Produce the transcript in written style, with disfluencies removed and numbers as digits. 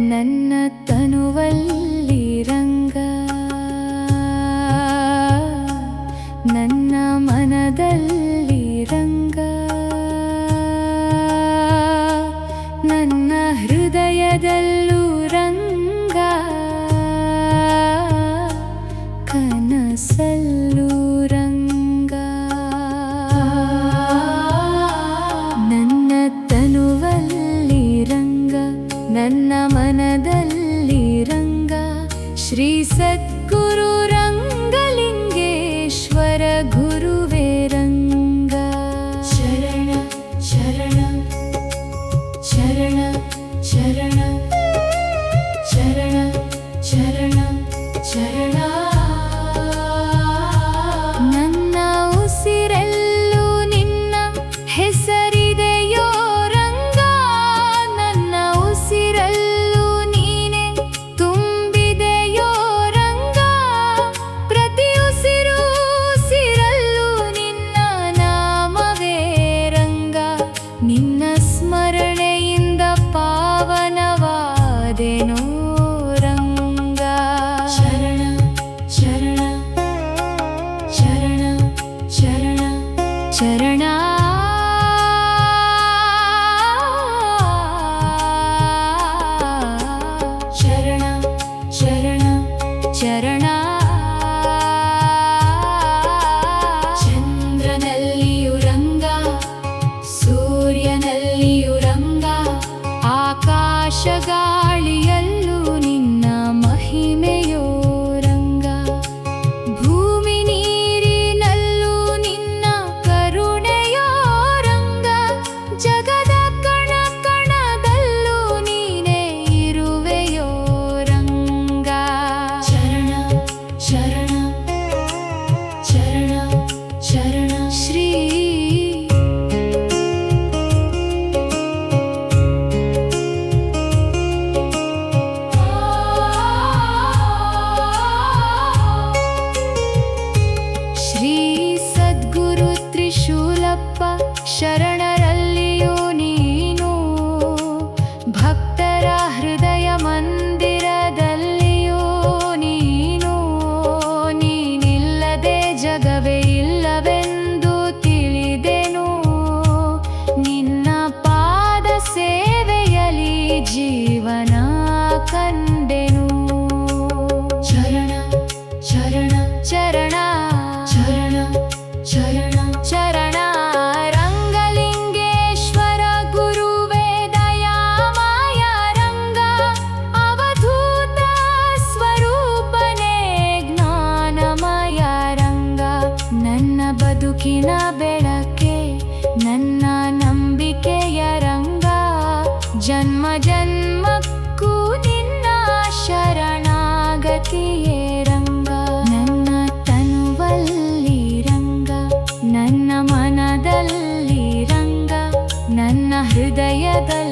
ನನ್ನ ತನುವಲ್ಲಿ ರಂಗ, ನನ್ನ ಮನದಲ್ಲಿ ರಂಗ, ನನ್ನ ಹೃದಯದಲ್ಲೂ ರಂಗ, ಕನಸಲ್ಲೂ ರಂಗ. ನನ್ನ ತನುವಲ್ಲಿ ರಂಗ, ನನ್ನ ಮನದಲ್ಲಿ ರಂಗ, ಶ್ರೀ ಸದ್ಗುರು ರಂಗಲಿಂಗೇಶ್ವರ ಗುರುವೇ ರಂಗ. ಶರಣ ಶರಣ ಶರಣ ಶರಣ ಶರಣ ಶರಣ ಶರಣ. ನನ್ನ ಉಸಿರಲ್ಲೂ ನಿನ್ನ ಹೆಸರಿದೆಯೋ ರಂಗ, ನನ್ನ ಉಸಿರಲ್ಲೂ ನೀನೆ ತುಂಬಿದೆಯೋ ರಂಗ, ಪ್ರತಿ ಉಸಿರು ಉಸಿರಲ್ಲೂ ನಿನ್ನ ನಾಮವೇ ರಂಗ. ನಿನ್ನ ಸ್ಮರಣೆಯಿಂದ ಪಾವನವಾದೆನೋ ರಂಗ. ಶರಣ ಶರಣ ಶರಣ ಶರಣ ಶರಣ. ಶರಣ ಶರಣ ಶರಣ. ಚಂದ್ರನಲ್ಲಿಯೂ ರಂಗ, ಸೂರ್ಯನಲ್ಲಿಯೂ ರಂಗ, ಆಕಾಶ ಗಾಳಿಯಲ್ಲೂ ನಿನ್ನ ಮಹಿಮೆಯೋ ರಂಗ, ಭೂಮಿ ನೀರಿನಲ್ಲೂ ನಿನ್ನ ಕರುಣೆಯೋ ರಂಗ, ಜಗದ ಕಣ ಕಣದಲ್ಲೂ ನೀನೇ ಇರುವೆಯೋ ರಂಗ. ಶರಣ ಶರಣ ಶರಣ ಶರಣ. ಶ್ರೀ ಶ್ರೀ ಸದ್ಗುರು ತ್ರಿಶೂಲಪ್ಪ ಶರಣರಲ್ಲಿಯೂ ನೀನು, ಭಕ್ತರ ಹೃದಯ ಮಂದಿರದಲ್ಲಿಯೂ ನೀನು, ನೀನಿಲ್ಲದೆ ಜಗವೇ ಇಲ್ಲವೆಂದು ತಿಳಿದೆನು, ನಿನ್ನ ಪಾದ ಸೇವೆಯಲಿ ಜೀವನ ಕಂಡೆನು. ಶರಣ ಶರಣ ಶರಣ ಶರಣ ಶರಣ ಶರಣ. ರಂಗಲಿಂಗೇಶ್ವರ ಗುರುವೇ ದಯಾಮಯ ರಂಗ, ಅವಧೂತ ಸ್ವರೂಪನೇ ಜ್ಞಾನಮಯ ರಂಗ, ನನ್ನ ಬದುಕಿನ ಬೆಳಕೆ, ನನ್ನ ನಂಬಿಕೆಯ ರಂಗ, ಜನ್ಮ ಜನ್ಮಕ್ಕೂ ನಿನ್ನ ಶರಣಾಗತಿಯೇ ರಂಗ. ನನ್ನ ತನುವಲ್ಲಿ ರಂಗ, ನನ್ನ ಮನದಲ್ಲಿ ರಂಗ, ನನ್ನ ಹೃದಯದಲ್ಲಿ